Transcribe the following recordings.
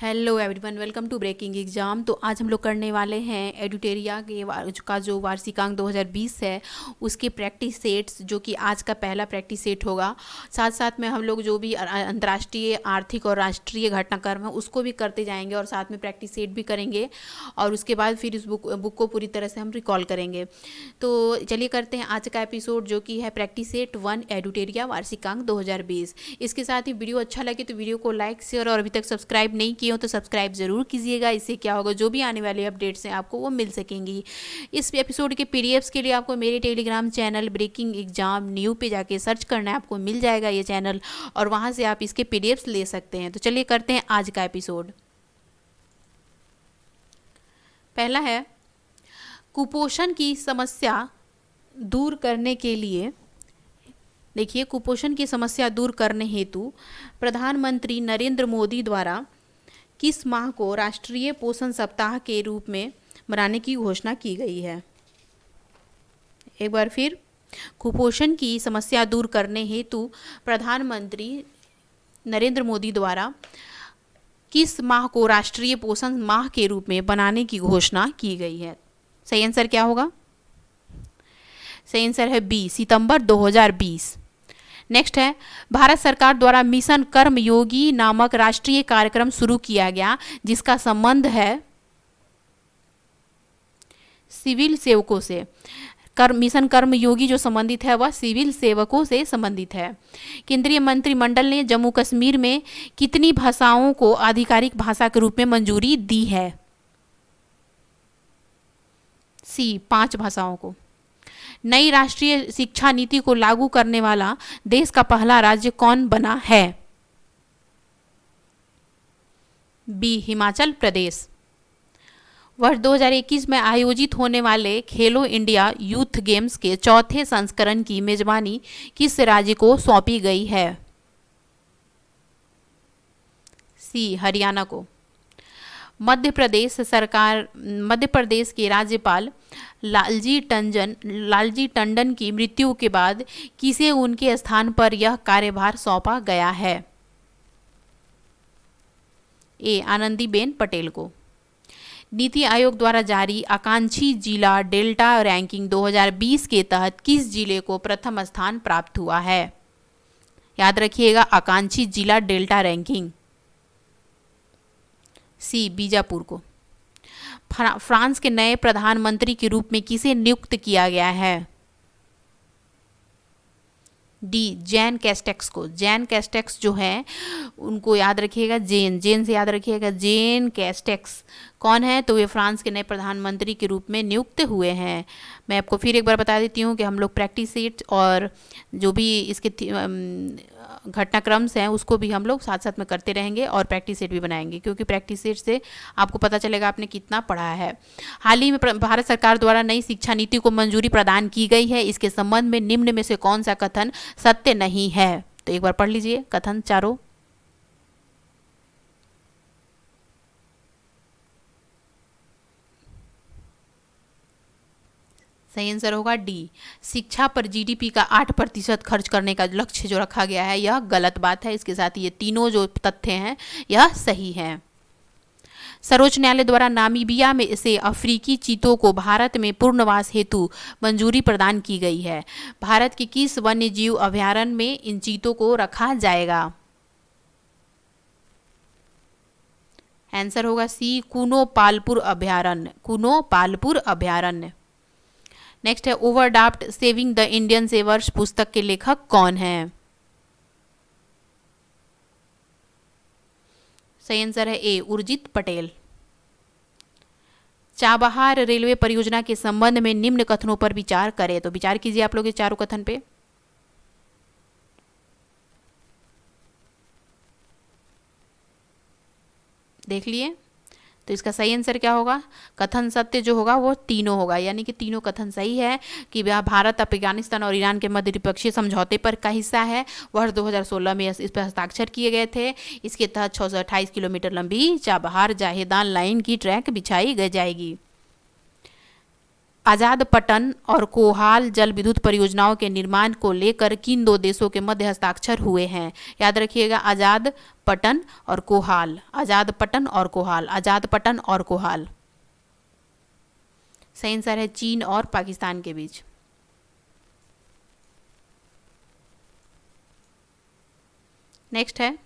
Hello everyone, welcome to Breaking Exam. तो आज हम लोग करने वाले हैं एडुटेरिया का जो वार्षिकांक 2020 है उसके प्रैक्टिस सेट्स, जो कि आज का पहला प्रैक्टिस सेट होगा। साथ साथ में हम लोग जो भी अंतर्राष्ट्रीय आर्थिक और राष्ट्रीय घटनाक्रम है उसको भी करते जाएंगे और साथ में प्रैक्टिस सेट भी करेंगे और उसके बाद फिर इस बुक को पूरी तरह से हम रिकॉल करेंगे। तो चलिए करते हैं आज का एपिसोड, जो कि है प्रैक्टिस सेट 1 एडुटेरिया वार्षिकांक 2020। इसके साथ ही वीडियो अच्छा लगे तो वीडियो को लाइक, शेयर और अभी तक सब्सक्राइब नहीं किए हो तो सब्सक्राइब जरूर कीजिएगा। इससे क्या होगा, जो भी आने वाली अपडेट्स हैं आपको वो मिल सकेंगी। इस एपिसोड के पीडीएफ्स के लिए आपको मेरे Telegram channel Breaking Exam new पे जाके सर्च करना है, आपको मिल जाएगा ये चैनल और वहाँ से आप इसके पीडीएफ्स ले सकते हैं। तो चलिए करते हैं आज का एपिसोड। पहला है, कुपोषण की समस्या दूर करने के लिए, देखिए, कुपोषण की समस्या दूर करने हेतु प्रधानमंत्री नरेंद्र मोदी द्वारा किस माह को राष्ट्रीय पोषण सप्ताह के रूप में मनाने की घोषणा की गई है। एक बार फिर, कुपोषण की समस्या दूर करने हेतु प्रधानमंत्री नरेंद्र मोदी द्वारा किस माह को राष्ट्रीय पोषण माह के रूप में बनाने की घोषणा की गई है। सही आंसर क्या होगा? सही आंसर है बी, सितंबर 2020। नेक्स्ट है, भारत सरकार द्वारा मिशन कर्मयोगी नामक राष्ट्रीय कार्यक्रम शुरू किया गया जिसका संबंध है सिविल सेवकों से। मिशन कर्मयोगी जो संबंधित है वह सिविल सेवकों से संबंधित है। केंद्रीय मंत्रिमंडल ने जम्मू कश्मीर में कितनी भाषाओं को आधिकारिक भाषा के रूप में मंजूरी दी है? सी, 5 भाषाओं को। नई राष्ट्रीय शिक्षा नीति को लागू करने वाला देश का पहला राज्य कौन बना है? बी, हिमाचल प्रदेश। वर्ष 2021 में आयोजित होने वाले खेलो इंडिया यूथ गेम्स के चौथे संस्करण की मेजबानी किस राज्य को सौंपी गई है? सी, हरियाणा को। मध्य प्रदेश के राज्यपाल लालजी टंडन की मृत्यु के बाद किसे उनके स्थान पर यह कार्यभार सौंपा गया है? ए, आनंदीबेन पटेल को। नीति आयोग द्वारा जारी आकांक्षी जिला डेल्टा रैंकिंग 2020 के तहत किस जिले को प्रथम स्थान प्राप्त हुआ है? याद रखिएगा, आकांक्षी जिला डेल्टा रैंकिंग। सी, बीजापुर को। फ्रांस के नए प्रधानमंत्री के रूप में किसे नियुक्त किया गया है? डी, जैन कैस्टेक्स को। जैन कैस्टेक्स जो है उनको याद रखिएगा, जेन से याद रखिएगा, जेन कैस्टेक्स कौन है? तो वे फ्रांस के नए प्रधानमंत्री के रूप में नियुक्त हुए हैं। मैं आपको फिर एक बार बता देती हूँ कि हम लोग प्रैक्टिस सेट और जो भी इसके घटनाक्रम्स हैं उसको भी हम लोग साथ साथ में करते रहेंगे और प्रैक्टिस सेट भी बनाएंगे, क्योंकि प्रैक्टिस सेट से आपको पता चलेगा आपने कितना पढ़ा है। हाल ही में भारत सरकार द्वारा नई शिक्षा नीति को मंजूरी प्रदान की गई है। इसके संबंध में निम्न में से कौन सा कथन सत्य नहीं है? तो एक बार पढ़ लीजिए कथन चारों। सही आंसर होगा डी, शिक्षा पर जीडीपी का 8% खर्च करने का लक्ष्य जो रखा गया है यह गलत बात है। इसके साथ ये तीनों जो तथ्य हैं यह सही हैं। सर्वोच्च न्यायालय द्वारा नामीबिया में से अफ्रीकी चीतों को भारत में पूर्णवास हेतु मंजूरी प्रदान की गई है। भारत के किस वन्य जीव अभयारण्य में इन चीतों को रखा जाएगा? आंसर होगा सी, कुनो पालपुर अभयारण्य। कुनो पालपुर अभयारण्य। नेक्स्ट है, ओवरड्राफ्ट सेविंग द इंडियन सेवर्स पुस्तक के लेखक कौन है? सही आंसर है ए, उर्जित पटेल। चाबहार रेलवे परियोजना के संबंध में निम्न कथनों पर विचार करें। तो विचार कीजिए आप लोग ये चारों कथन पे। देख लिए, तो इसका सही आंसर क्या होगा? कथन सत्य जो होगा वो तीनों होगा, यानी कि तीनों कथन सही है कि भारत अफगानिस्तान और ईरान के मध्य द्विपक्षीय समझौते पर का हिस्सा है। वर्ष 2016 में इस पर हस्ताक्षर किए गए थे। इसके तहत 628 किलोमीटर लंबी चाबहार जाहेदान लाइन की ट्रैक बिछाई जाएगी। आजादपटन और कोहाल जल विद्युत परियोजनाओं के निर्माण को लेकर किन दो देशों के मध्य हस्ताक्षर हुए हैं? याद रखिएगा, आजादपटन और कोहाल, आजादपटन और कोहाल, आजादपटन और कोहाल। सही आंसर है चीन और पाकिस्तान के बीच। नेक्स्ट है,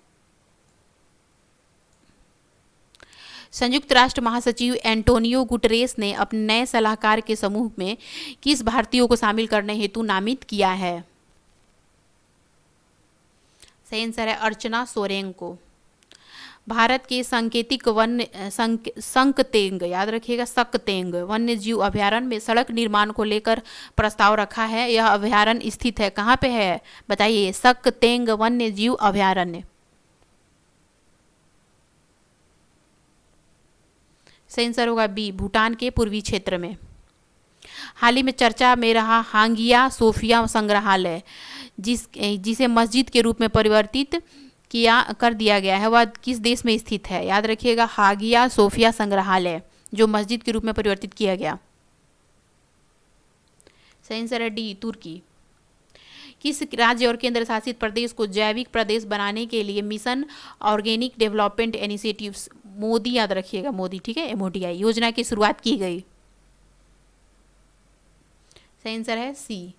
संयुक्त राष्ट्र महासचिव एंटोनियो गुटरेस ने अपने नए सलाहकार के समूह में किस भारतीय को शामिल करने हेतु नामित किया है? सही आंसर है अर्चना सोरेंग को। भारत के सांकेतिक वन्य संकतेंग, याद रखिएगा सकतेंग वन्य जीव अभयारण्य में सड़क निर्माण को लेकर प्रस्ताव रखा है। यह अभयारण्य स्थित है कहाँ पे है बताइए? सकतेंग वन्य जीव अभयारण्य। सही आंसर होगा बी, भूटान के पूर्वी क्षेत्र में। हाल ही में चर्चा में रहा हांगिया सोफिया संग्रहालय जिसे मस्जिद के रूप में परिवर्तित किया कर दिया गया है, वह किस देश में स्थित है? याद रखिएगा, हागिया सोफिया संग्रहालय जो मस्जिद के रूप में परिवर्तित किया गया। सही आंसर है डी, तुर्की। किस राज्य और केंद्र शासित प्रदेश को जैविक प्रदेश बनाने के लिए mission organic development initiatives Modi, याद रखिएगा मोदी, ठीक है, MODI योजना की शुरुआत की गई? सही आंसर है सी,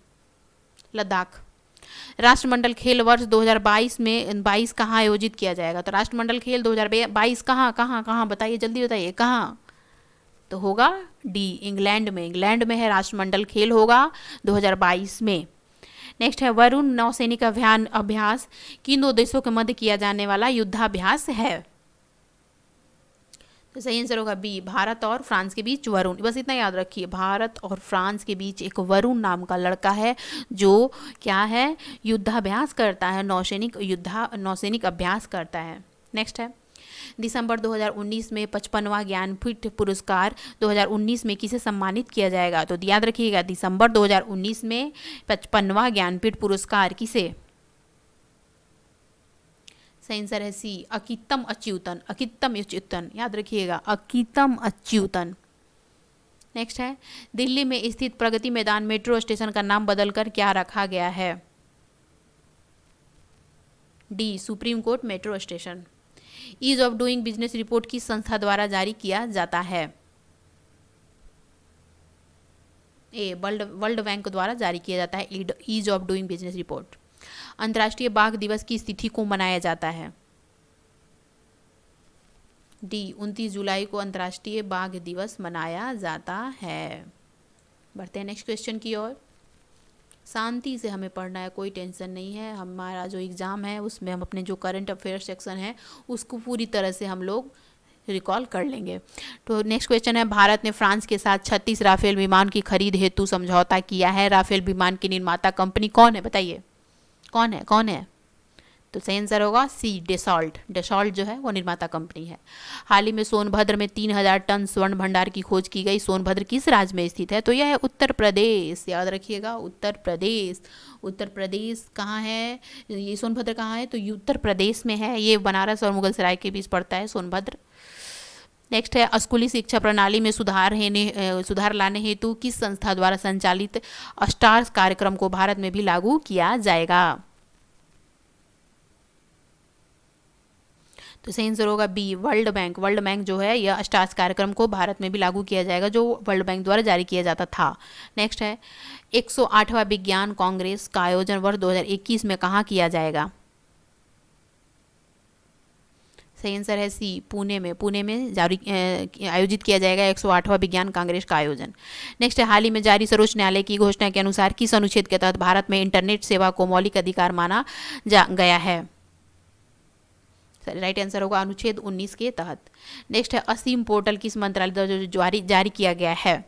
लद्दाख। राष्ट्रमंडल खेल वर्ष 2022 में 22 कहाँ आयोजित किया जाएगा? तो राष्ट्रमंडल खेल 2022 कहाँ बताइए, जल्दी बताइए कहाँ? तो होगा डी, इंग्लैंड में। इंग्लैंड में है राष्ट्रमंडल खेल होगा 2022 में। नेक्स्ट है, वरुण नौसैनिक अभ्यास किन दो देशों के मध्य किया जाने वाला युद्धाभ्यास है? तो सही आंसर होगा बी, भारत और फ्रांस के बीच वरुण। बस इतना याद रखिए, भारत और फ्रांस के बीच एक वरुण नाम का लड़का है जो क्या है, युद्धाभ्यास करता है, नौसैनिक अभ्यास करता है। नेक्स्ट है, दिसंबर 2019 में 55वां ज्ञानपीठ पुरस्कार 2019 में किसे सम्मानित किया जाएगा? तो याद रखिएगा, दिसंबर 2019 में 55वां ज्ञानपीठ पुरस्कार किसे? सही आंसर है सी, अकित्तम अच्युतन, अकित्तम अच्युतन, याद रखिएगा, अकित्तम अच्युतन। नेक्स्ट है, दिल्ली में स्थित प्रगति मैदान मेट्रो स्टेशन का नाम बदलकर क्या रखा गया है? D, Supreme Court metro station. Ease of doing business report किस संस्था द्वारा जारी किया जाता है? ए, वर्ल्ड बैंक द्वारा जारी किया जाता है ease of doing business report. अंतर्राष्ट्रीय बाघ दिवस की तिथि को मनाया जाता है? डी, 29 जुलाई को अंतर्राष्ट्रीय बाघ दिवस मनाया जाता है। बढ़ते हैं नेक्स्ट क्वेश्चन की ओर। शांति से हमें पढ़ना है, कोई टेंशन नहीं है। हमारा जो एग्ज़ाम है उसमें हम अपने जो करंट अफेयर सेक्शन है उसको पूरी तरह से हम लोग रिकॉल कर लेंगे। तो नेक्स्ट क्वेश्चन है, भारत ने फ्रांस के साथ 36 राफेल विमान की खरीद हेतु समझौता किया है। राफेल विमान की निर्माता कंपनी कौन है बताइए? कौन है? तो सही आंसर होगा सी, डेसॉल्ट। डेसॉल्ट जो है वो निर्माता कंपनी है। हाल ही में सोनभद्र में 3000 टन स्वर्ण भंडार की खोज की गई। सोनभद्र किस राज्य में स्थित है? तो यह है उत्तर प्रदेश, याद रखिएगा, उत्तर प्रदेश। उत्तर प्रदेश कहाँ है ये सोनभद्र? कहाँ है? तो ये उत्तर प्रदेश में है। ये बनारस और मुगलसराय के बीच पड़ता है सोनभद्र। नेक्स्ट है, स्कूली शिक्षा प्रणाली में सुधार लाने हेतु किस संस्था द्वारा संचालित स्टार्स कार्यक्रम को भारत में भी लागू किया जाएगा? तो सही आंसर होगा B, World Bank. World Bank जो है यह स्टार्स कार्यक्रम को भारत में भी लागू किया जाएगा, जो वर्ल्ड बैंक द्वारा जारी किया जाता था। नेक्स्ट है, 108वां विज्ञान कांग्रेस का आयोजन वर्ष 2021 में कहाँ किया जाएगा? सही आंसर है सी, पुणे में आयोजित किया जाएगा 108वां विज्ञान कांग्रेस का आयोजन। नेक्स्ट है, हाल ही में जारी सर्वोच्च न्यायालय की घोषणा के अनुसार किस अनुच्छेद के तहत भारत में इंटरनेट सेवा को मौलिक अधिकार माना गया है? राइट आंसर होगा अनुच्छेद 19 के तहत। नेक्स्ट है, असीम पोर्टल किस मंत्रालय द्वारा जारी किया गया है?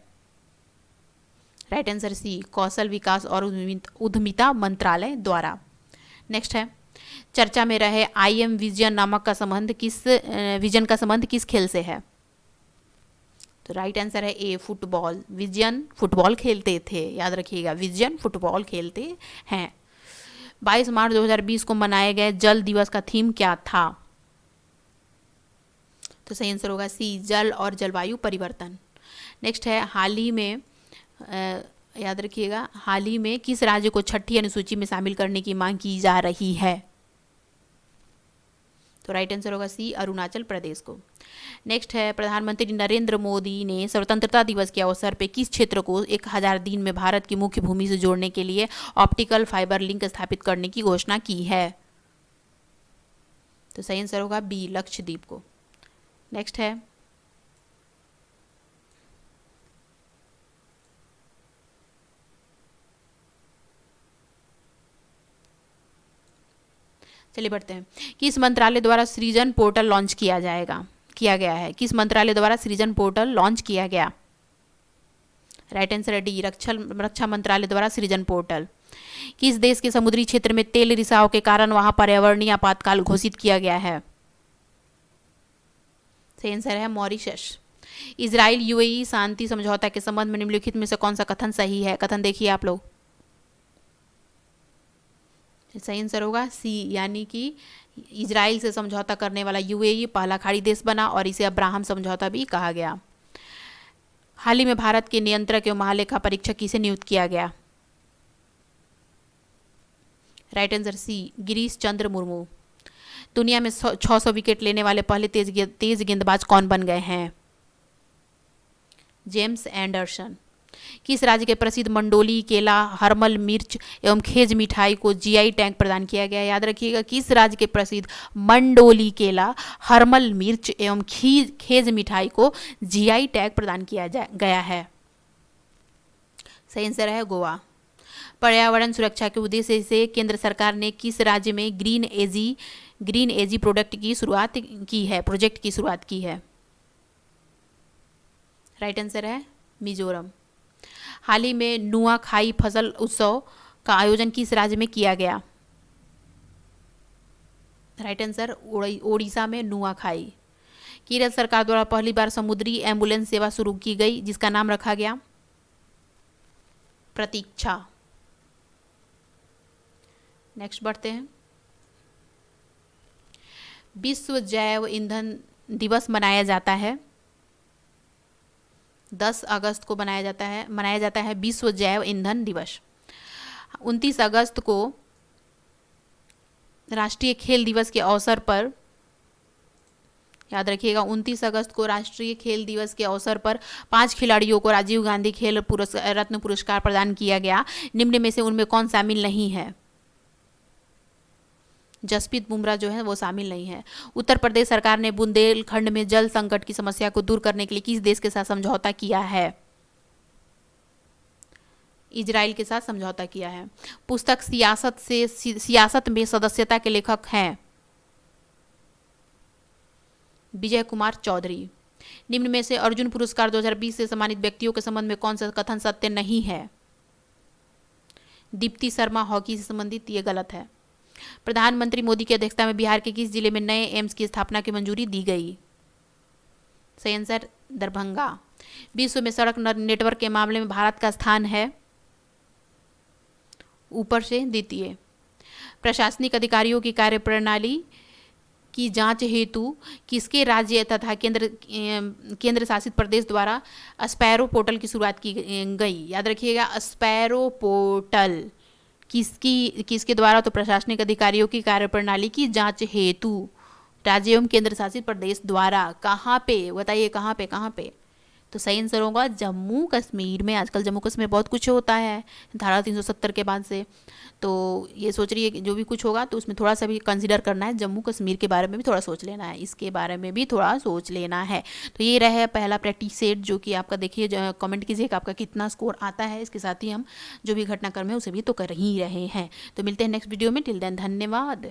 राइट आंसर सी, कौशल विकास और उद्यमिता मंत्रालय द्वारा। नेक्स्ट है, चर्चा में रहे IM विजन नामक का संबंध किस खेल से है? तो राइट आंसर है ए, फुटबॉल। विजन फुटबॉल खेलते थे, याद रखिएगा, विजन फुटबॉल खेलते हैं। 22 मार्च 2020 को मनाए गए जल दिवस का थीम क्या था? तो सही आंसर होगा सी, जल और जलवायु परिवर्तन। नेक्स्ट है, हाल ही में याद रखिएगा, हाल ही में किस राज्य को छठी अनुसूची में शामिल करने की मांग की जा रही है? तो राइट आंसर होगा सी, अरुणाचल प्रदेश को। नेक्स्ट है, प्रधानमंत्री नरेंद्र मोदी ने स्वतंत्रता दिवस के अवसर पे किस क्षेत्र को 1000 दिन में भारत की मुख्य भूमि से जोड़ने के लिए ऑप्टिकल फाइबर लिंक स्थापित करने की घोषणा की है? तो सही आंसर होगा बी, लक्षद्वीप को। नेक्स्ट है, चलिए बढ़ते हैं। किस मंत्रालय द्वारा सृजन पोर्टल लॉन्च किया गया है? किस मंत्रालय द्वारा सृजन पोर्टल लॉन्च किया गया? राइट आंसर है डी, रक्षा मंत्रालय द्वारा सृजन पोर्टल। किस देश के समुद्री क्षेत्र में तेल रिसाव के कारण वहां पर्यावरणीय आपातकाल घोषित किया गया है? सही आंसर है मॉरिशस। इजराइल यूएई शांति समझौता के संबंध में निम्नलिखित में से कौन सा कथन सही है? कथन देखिए आप लोग। सही आंसर होगा सी, यानी कि इजराइल से समझौता करने वाला यूएई पहला खाड़ी देश बना और इसे अब्राहम समझौता भी कहा गया। हाल ही में भारत के नियंत्रक एवं महालेखा परीक्षक किसे नियुक्त किया गया? Right answer C, Girish Chandra Murmu. दुनिया में 600 विकेट लेने वाले पहले तेज गेंदबाज कौन बन गए हैं? James Anderson. किस राज्य के प्रसिद्ध मंडोली केला, हरमल मिर्च एवं खेज मिठाई को जीआई टैग प्रदान किया गया? याद रखिएगा, किस राज्य के प्रसिद्ध मंडोली केला, हरमल मिर्च एवं खेज मिठाई को जीआई टैग प्रदान किया गया है? सही आंसर है गोवा। पर्यावरण सुरक्षा के उद्देश्य से केंद्र सरकार ने किस राज्य में ग्रीन एजी प्रोजेक्ट की शुरुआत की है? राइट आंसर है मिजोरम। हाल ही में नुआखाई फसल उत्सव का आयोजन किस राज्य में किया गया? राइट आंसर ओडिशा में नुआखाई। केरल सरकार द्वारा पहली बार समुद्री एम्बुलेंस सेवा शुरू की गई, जिसका नाम रखा गया प्रतीक्षा। नेक्स्ट बढ़ते हैं। विश्व जैव ईंधन दिवस मनाया जाता है 10 अगस्त को मनाया जाता है विश्व जैव ईंधन दिवस। 29 अगस्त को राष्ट्रीय खेल दिवस के अवसर पर, याद रखिएगा 29 अगस्त को राष्ट्रीय खेल दिवस के अवसर पर 5 खिलाड़ियों को राजीव गांधी खेल रत्न पुरस्कार प्रदान किया गया। निम्न में से उनमें कौन शामिल नहीं है? जसप्रीत बुमराह जो है वो शामिल नहीं है। उत्तर प्रदेश सरकार ने बुंदेलखंड में जल संकट की समस्या को दूर करने के लिए किस देश के साथ समझौता किया है? इजराइल के साथ समझौता किया है। पुस्तक सियासत में सदस्यता के लेखक हैं विजय कुमार चौधरी। निम्न में से अर्जुन पुरस्कार 2020 से सम्मानित व्यक्तियों के संबंध में कौन सा कथन सत्य नहीं है? दीप्ति शर्मा हॉकी से संबंधित, ये गलत है। प्रधानमंत्री मोदी की अध्यक्षता में बिहार के किस जिले में नए एम्स की स्थापना की मंजूरी दी गई? सही आंसर दरभंगा। विश्व में सड़क नेटवर्क के मामले में भारत का स्थान है ऊपर से द्वितीय। प्रशासनिक अधिकारियों की कार्यप्रणाली की जांच हेतु किसके राज्य तथा केंद्र शासित प्रदेश द्वारा स्पैरो पोर्टल की शुरुआत की गई? याद रखिएगा, स्पैरो पोर्टल किसके द्वारा? तो प्रशासनिक अधिकारियों की कार्यप्रणाली की जांच हेतु राज्य एवं केंद्र शासित प्रदेश द्वारा। कहाँ पे बताइए, कहाँ पे? तो सही आंसर होगा जम्मू कश्मीर में। आजकल जम्मू कश्मीर में बहुत कुछ होता है धारा 370 के बाद से, तो ये सोच रही है कि जो भी कुछ होगा तो उसमें थोड़ा सा भी कंसिडर करना है, जम्मू कश्मीर के बारे में भी थोड़ा सोच लेना है, इसके बारे में भी थोड़ा सोच लेना है। तो ये रहे पहला प्रैक्टिस सेट जो कि आपका, देखिए कमेंट कीजिए कि आपका कितना स्कोर आता है। इसके साथ ही हम जो भी घटनाक्रम है उसे भी तो कर ही रहे हैं। तो मिलते हैं नेक्स्ट वीडियो में। टिल देन धन्यवाद।